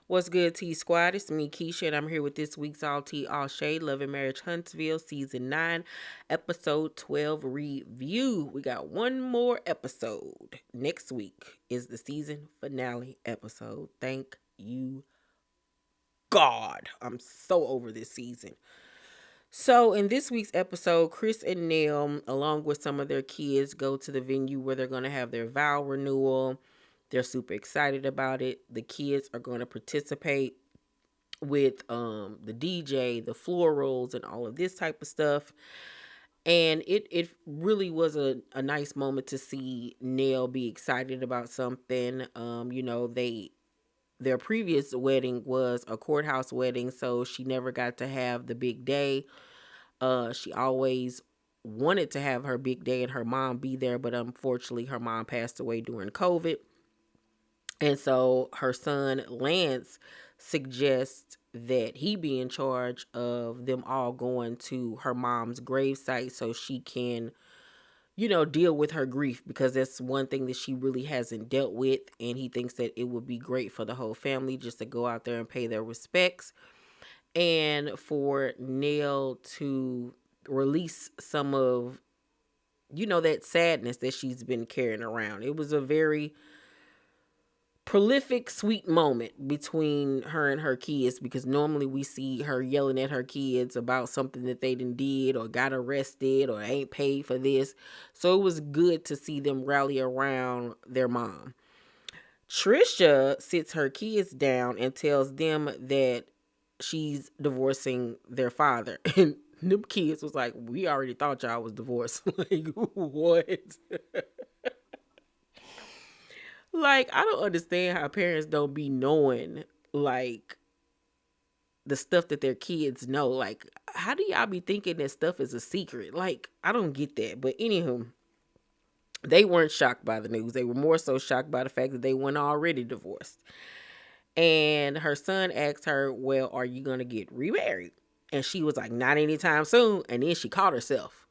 What's good, T Squad? It's me, Keisha, and I'm here with this week's All Tea, All Shade, Love Marriage Huntsville, Season 9, Episode 12 review. We got one more episode. Next week is the season finale episode. Thank you, God. I'm so over this season. So, in this week's episode, Chris and Nell, along with some of their kids, go to the venue where they're going to have their vow renewal. They're super excited about it. The kids are going to participate with the DJ, the florals, and all of this type of stuff. And it really was a nice moment to see Nell be excited about something. Their previous wedding was a courthouse wedding, so she never got to have the big day. She always wanted to have her big day and her mom be there, but unfortunately her mom passed away during COVID. And so her son Lance suggests that he be in charge of them all going to her mom's gravesite so she can, deal with her grief, because that's one thing that she really hasn't dealt with. And he thinks that it would be great for the whole family just to go out there and pay their respects, and for Nell to release some of, that sadness that she's been carrying around. It was a very prolific, sweet moment between her and her kids, because normally we see her yelling at her kids about something that they did or got arrested or ain't paid for this. So it was good to see them rally around their mom. Trisha sits her kids down and tells them that she's divorcing their father. And them kids was like, we already thought y'all was divorced. Like, what? Like, I don't understand how parents don't be knowing, like, the stuff that their kids know. Like, how do y'all be thinking that stuff is a secret? Like, I don't get that. But anywho, they weren't shocked by the news. They were more so shocked by the fact that they weren't already divorced. And her son asked her, well, are you going to get remarried? And she was like, not anytime soon. And then she caught herself.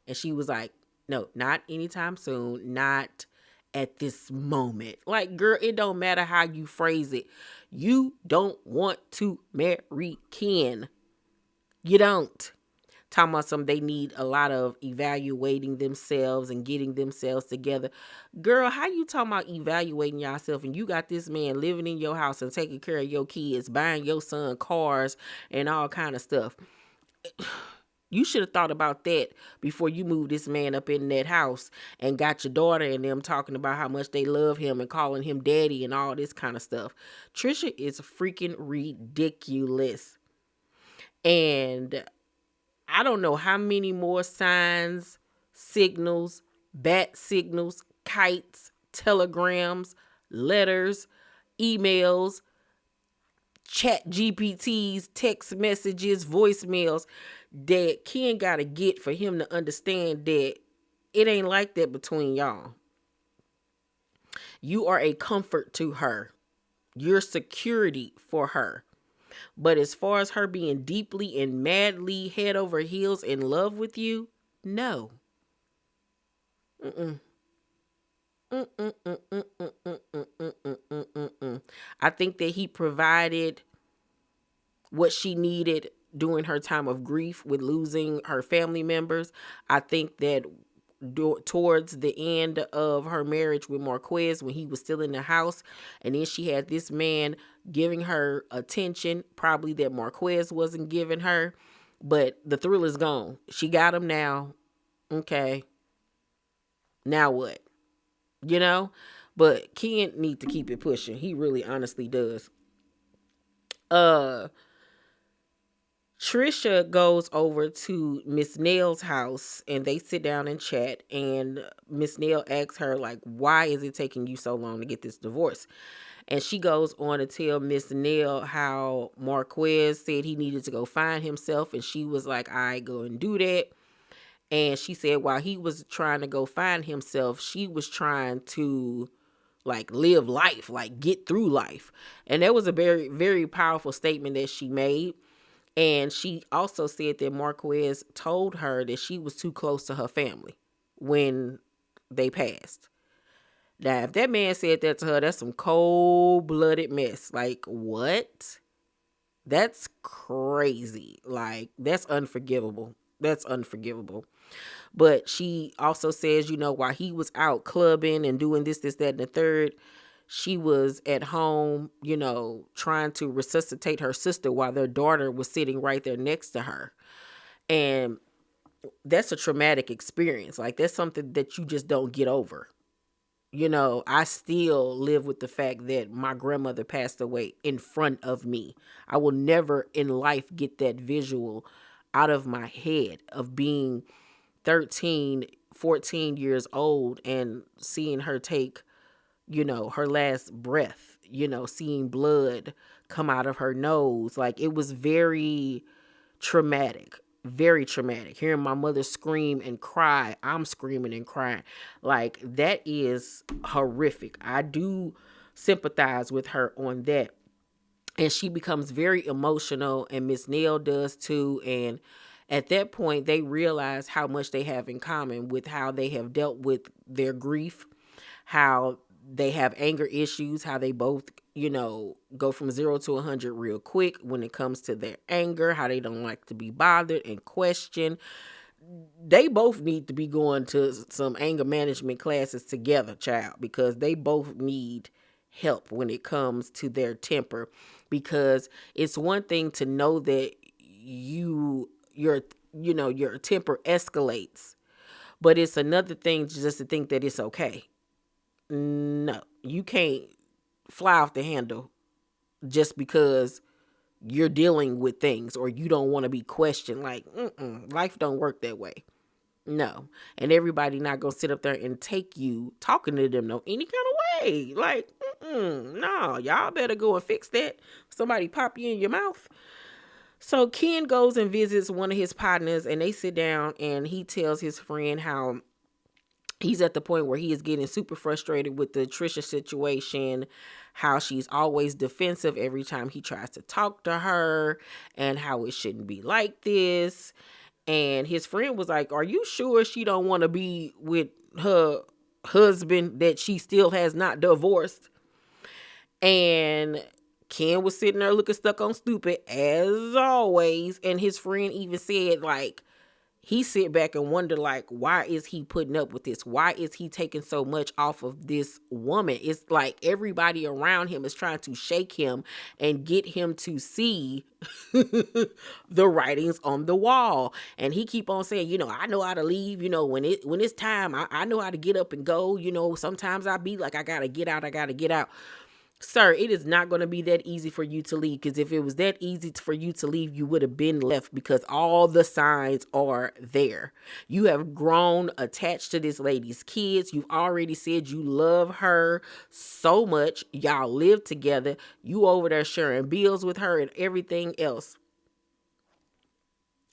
And she was like, no, not anytime soon. Not at this moment. Like, girl, it don't matter how you phrase it. You don't want to marry Ken. You don't. Talking about some, they need a lot of evaluating themselves and getting themselves together. Girl, how you talking about evaluating yourself and you got this man living in your house and taking care of your kids, buying your son cars and all kind of stuff? You should have thought about that before you moved this man up in that house and got your daughter and them talking about how much they love him and calling him daddy and all this kind of stuff. Trisha is freaking ridiculous. And I don't know how many more signs, signals, bat signals, kites, telegrams, letters, emails, chat GPTs, text messages, voicemails that Ken got to get for him to understand that it ain't like that between y'all. You are a comfort to her. You're security for her. But as far as her being deeply and madly head over heels in love with you, no. Mm-mm. Mm-mm, mm-mm, mm-mm, mm-mm, mm-mm, mm-mm. I think that he provided what she needed during her time of grief with losing her family members. I think that towards the end of her marriage with Marquez, when he was still in the house, and then she had this man giving her attention probably that Marquez wasn't giving her, but the thrill is gone. She got him now. Okay, now what? You know? But Ken need to keep it pushing. He really honestly does. uh Trisha goes over to Miss Nell's house and they sit down and chat, and Miss Nell asks her, like, why is it taking you so long to get this divorce? And she goes on to tell Miss Nell how Marquez said he needed to go find himself, and she was like, I go and do that. And she said while he was trying to go find himself, she was trying to, like, live life, like get through life. And that was a very, very powerful statement that she made. And she also said that Marquez told her that she was too close to her family when they passed. Now, if that man said that to her, that's some cold-blooded mess. Like, what? That's crazy. Like, that's unforgivable. That's unforgivable. But she also says, while he was out clubbing and doing this, that, and the third, she was at home, trying to resuscitate her sister while their daughter was sitting right there next to her. And that's a traumatic experience. Like, that's something that you just don't get over. I still live with the fact that my grandmother passed away in front of me. I will never in life get that visual out of my head of being 13, 14 years old and seeing her take, her last breath, seeing blood come out of her nose. Like, it was very traumatic, very traumatic. Hearing my mother scream and cry, I'm screaming and crying. Like, that is horrific. I do sympathize with her on that. And she becomes very emotional, and Miss Nell does too. And at that point, they realize how much they have in common with how they have dealt with their grief, how they have anger issues, how they both, go from 0 to 100 real quick when it comes to their anger, how they don't like to be bothered and questioned. They both need to be going to some anger management classes together, child, because they both need help when it comes to their temper. Because it's one thing to know that your temper escalates, but it's another thing just to think that it's okay. No, you can't fly off the handle just because you're dealing with things or you don't want to be questioned. Like, life don't work that way. No. And everybody not gonna sit up there and take you talking to them no any kind of way. Like, no, y'all better go and fix that. Somebody pop you in your mouth. So Ken goes and visits one of his partners, and they sit down, and he tells his friend how he's at the point where he is getting super frustrated with the Trisha situation, how she's always defensive every time he tries to talk to her, and how it shouldn't be like this. And his friend was like, are you sure she don't want to be with her husband that she still has not divorced? And Ken was sitting there looking stuck on stupid as always. And his friend even said, like, he sit back and wonder, like, why is he putting up with this? Why is he taking so much off of this woman? It's like everybody around him is trying to shake him and get him to see the writings on the wall. And he keep on saying, I know how to leave. When it's time, I know how to get up and go. Sometimes I be like, I gotta get out. Sir, it is not going to be that easy for you to leave, because if it was that easy for you to leave, you would have been left, because all the signs are there. You have grown attached to this lady's kids. You've already said you love her so much. Y'all live together. You over there sharing bills with her and everything else.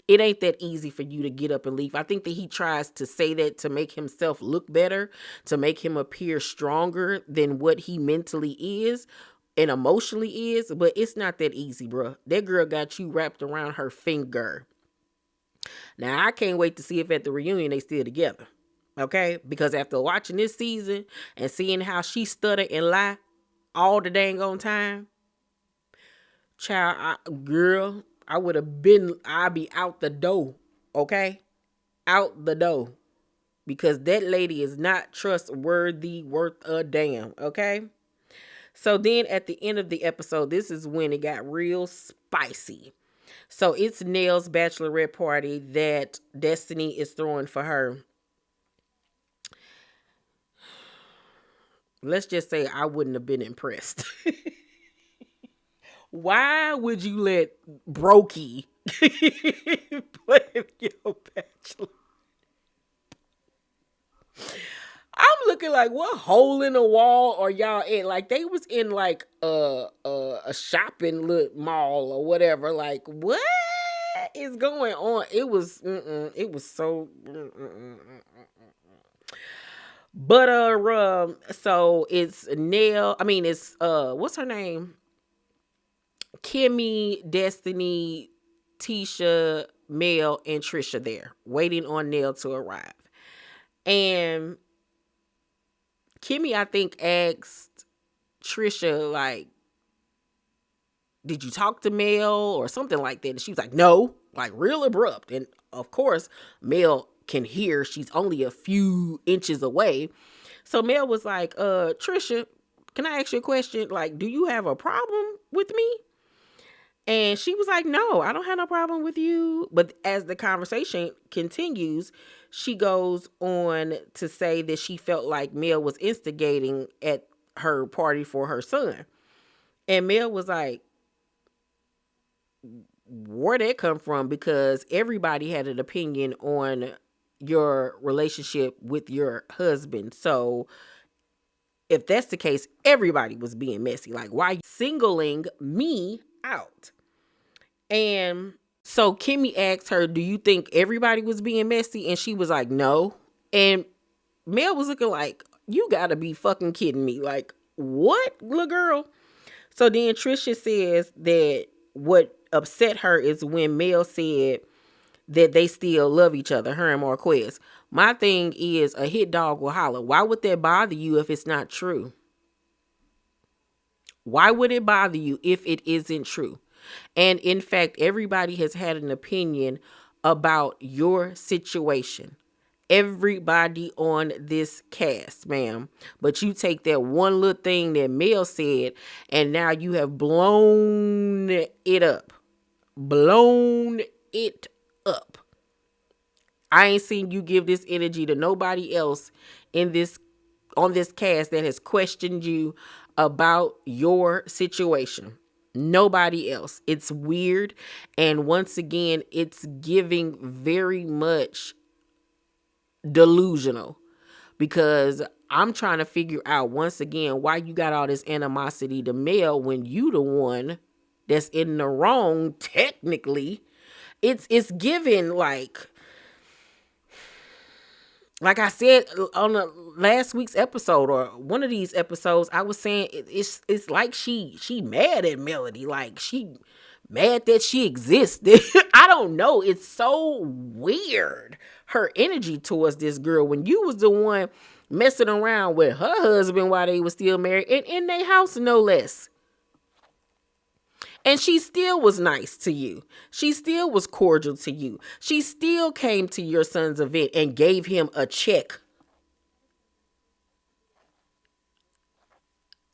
It ain't that easy for you to get up and leave. I think that he tries to say that to make himself look better, to make him appear stronger than what he mentally is and emotionally is, but it's not that easy, bro. That girl got you wrapped around her finger. Now, I can't wait to see if at the reunion they still together, okay? Because after watching this season and seeing how she stutter and lie all the dang on time, child, girl, I'd be out the door, okay? Out the door. Because that lady is not trustworthy, worth a damn, okay? So then at the end of the episode, this is when it got real spicy. So it's Nell's bachelorette party that Destiny is throwing for her. Let's just say I wouldn't have been impressed. Why would you let Brokey play your bachelor? I'm looking like, what hole in the wall are y'all in? Like, they was in like a shopping mall or whatever. Like, what is going on? It was so. But so it's Nell. I mean, it's what's her name? Kimmy, Destiny, Tisha, Mel, and Trisha there waiting on Nell to arrive. And Kimmy, I think, asked Trisha, like, did you talk to Mel or something like that? And she was like, no, like real abrupt. And of course, Mel can hear. She's only a few inches away. So Mel was like, Trisha, can I ask you a question? Like, do you have a problem with me? And she was like, no, I don't have no problem with you. But as the conversation continues, she goes on to say that she felt like Mel was instigating at her party for her son. And Mel was like, where'd that come from? Because everybody had an opinion on your relationship with your husband. So if that's the case, everybody was being messy. Like, why are you singling me out? And so Kimmy asked her, do you think everybody was being messy? And she was like, no. And Mel was looking like, you gotta be fucking kidding me. Like, what, little girl? So then Trisha says that what upset her is when Mel said that they still love each other, her and Marquez. My thing is, a hit dog will holler. Why would that bother you if it's not true? Why would it bother you if it isn't true? And in fact, everybody has had an opinion about your situation. Everybody on this cast, ma'am. But you take that one little thing that Mel said, and now you have blown it up. Blown it up. I ain't seen you give this energy to nobody else in this on this cast that has questioned you about your situation. Nobody else. It's weird. And once again, it's giving very much delusional, because I'm trying to figure out once again why you got all this animosity to Mel when you the one that's in the wrong technically. It's given like I said on the last week's episode or one of these episodes, I was saying it's like she mad at Melody, like she mad that she existed. I don't know. It's so weird, her energy towards this girl, when you was the one messing around with her husband while they was still married and in their house, no less. And she still was nice to you. She still was cordial to you. She still came to your son's event and gave him a check.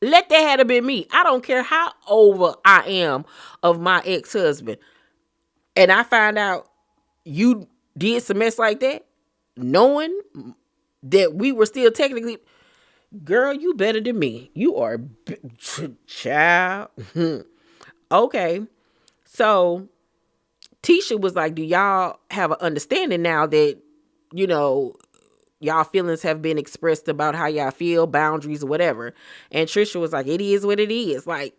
Let that have been me. I don't care how over I am of my ex-husband. And I find out you did some mess like that, knowing that we were still technically, girl, you better than me. You are child. Okay. So Tisha was like, do y'all have an understanding now that, you know, y'all feelings have been expressed about how y'all feel, boundaries or whatever? And Trisha was like, it is what it is. Like,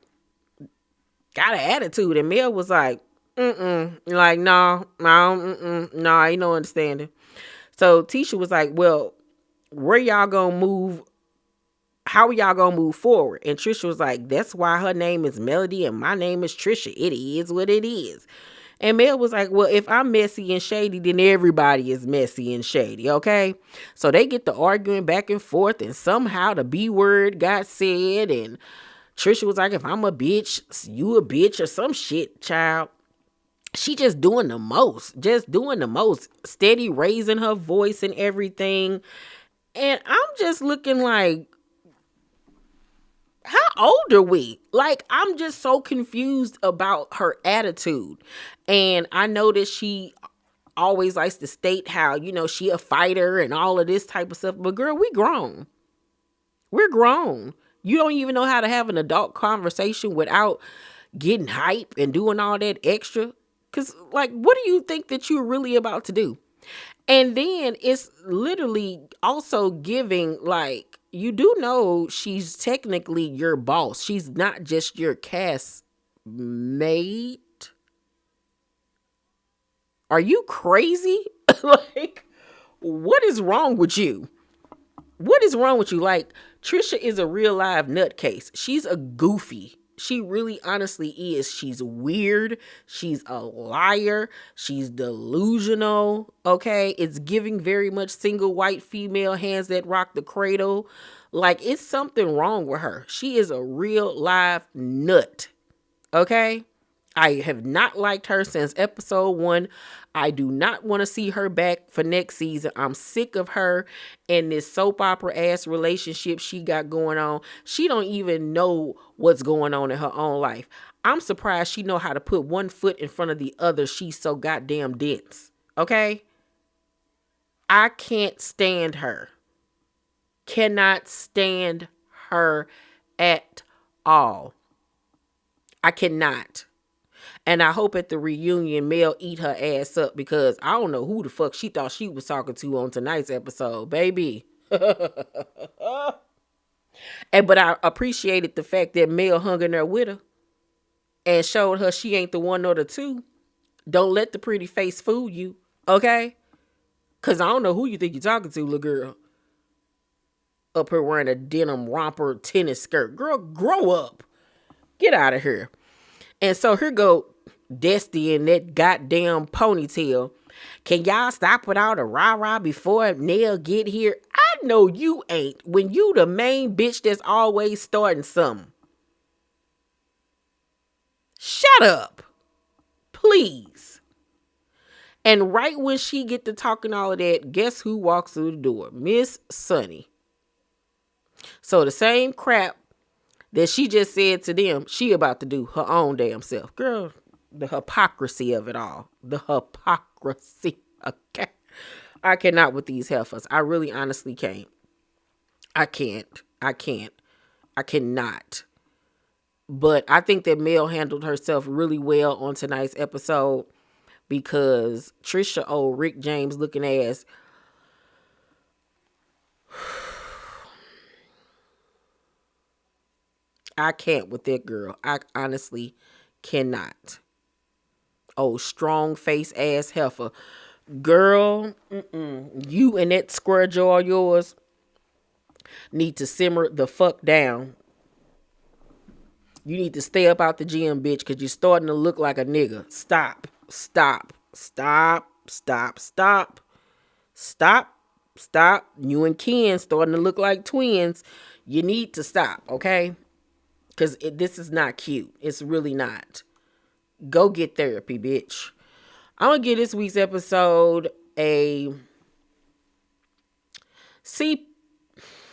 got an attitude. And Mel was like, like, no, ain't no understanding. So Tisha was like, well, where y'all gonna move? How are y'all gonna move forward? And Trisha was like, that's why her name is Melody and my name is Trisha. It is what it is. And Mel was like, well, if I'm messy and shady, then everybody is messy and shady, okay? So they get to arguing back and forth, and somehow the B word got said, and Trisha was like, if I'm a bitch, you a bitch or some shit, child. She just doing the most. Steady raising her voice and everything. And I'm just looking like, how old are we? Like, I'm just so confused about her attitude. And I know that she always likes to state how, you know, she a fighter and all of this type of stuff. But girl, we grown. We're grown. You don't even know how to have an adult conversation without getting hype and doing all that extra. Because, like, what do you think that you're really about to do? And then it's literally also giving, like, you do know she's technically your boss. She's not just your cast mate. Are you crazy? Like, what is wrong with you? What is wrong with you? Like, Trisha is a real live nutcase. She's a goofy. She really honestly is. She's weird. She's a liar. She's delusional. Okay. It's giving very much single white female, hands that rock the cradle. Like, it's something wrong with her. She is a real live nut. Okay. I have not liked her since episode 1. I do not want to see her back for next season. I'm sick of her and this soap opera ass relationship she got going on. She don't even know what's going on in her own life. I'm surprised she know how to put one foot in front of the other. She's so goddamn dense. Okay? I can't stand her. Cannot stand her at all. I cannot. And I hope at the reunion, Mel eat her ass up, because I don't know who the fuck she thought she was talking to on tonight's episode, baby. But I appreciated the fact that Mel hung in there with her and showed her she ain't the one or the two. Don't let the pretty face fool you, okay? Because I don't know who you think you're talking to, little girl. Up here wearing a denim romper tennis skirt. Girl, grow up. Get out of here. And so here go Dusty in that goddamn ponytail. Can y'all stop with all the rah-rah before Nell get here? I know you ain't, when you the main bitch that's always starting something. Shut up. Please. And right when she get to talking all of that, guess who walks through the door? Miss Sunny. So the same crap that she just said to them, she about to do her own damn self. Girl, the hypocrisy of it all. The hypocrisy. Okay. I cannot with these heifers. I really honestly can't. I can't. I cannot. But I think that Mel handled herself really well on tonight's episode, because Trisha, old Rick James looking ass, I can't with that girl. I honestly cannot. Oh, strong face ass heifer. Girl, you and that square jaw of yours need to simmer the fuck down. You need to stay up out the gym, bitch, because you're starting to look like a nigga. Stop. You and Ken starting to look like twins. You need to stop, okay? Because this is not cute. It's really not. Go get therapy, bitch. I'm going to give this week's episode a C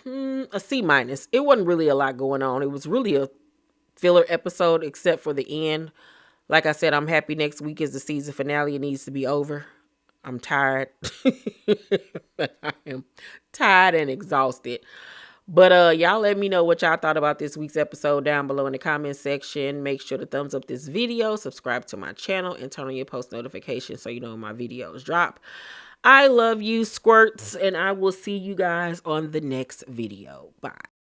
minus. It wasn't really a lot going on. It was really a filler episode except for the end. Like I said, I'm happy next week is the season finale. It needs to be over. I'm tired. I am tired and exhausted. But y'all let me know what y'all thought about this week's episode down below in the comment section. Make sure to thumbs up this video, subscribe to my channel, and turn on your post notifications so you know when my videos drop. I love you, squirts, and I will see you guys on the next video. Bye.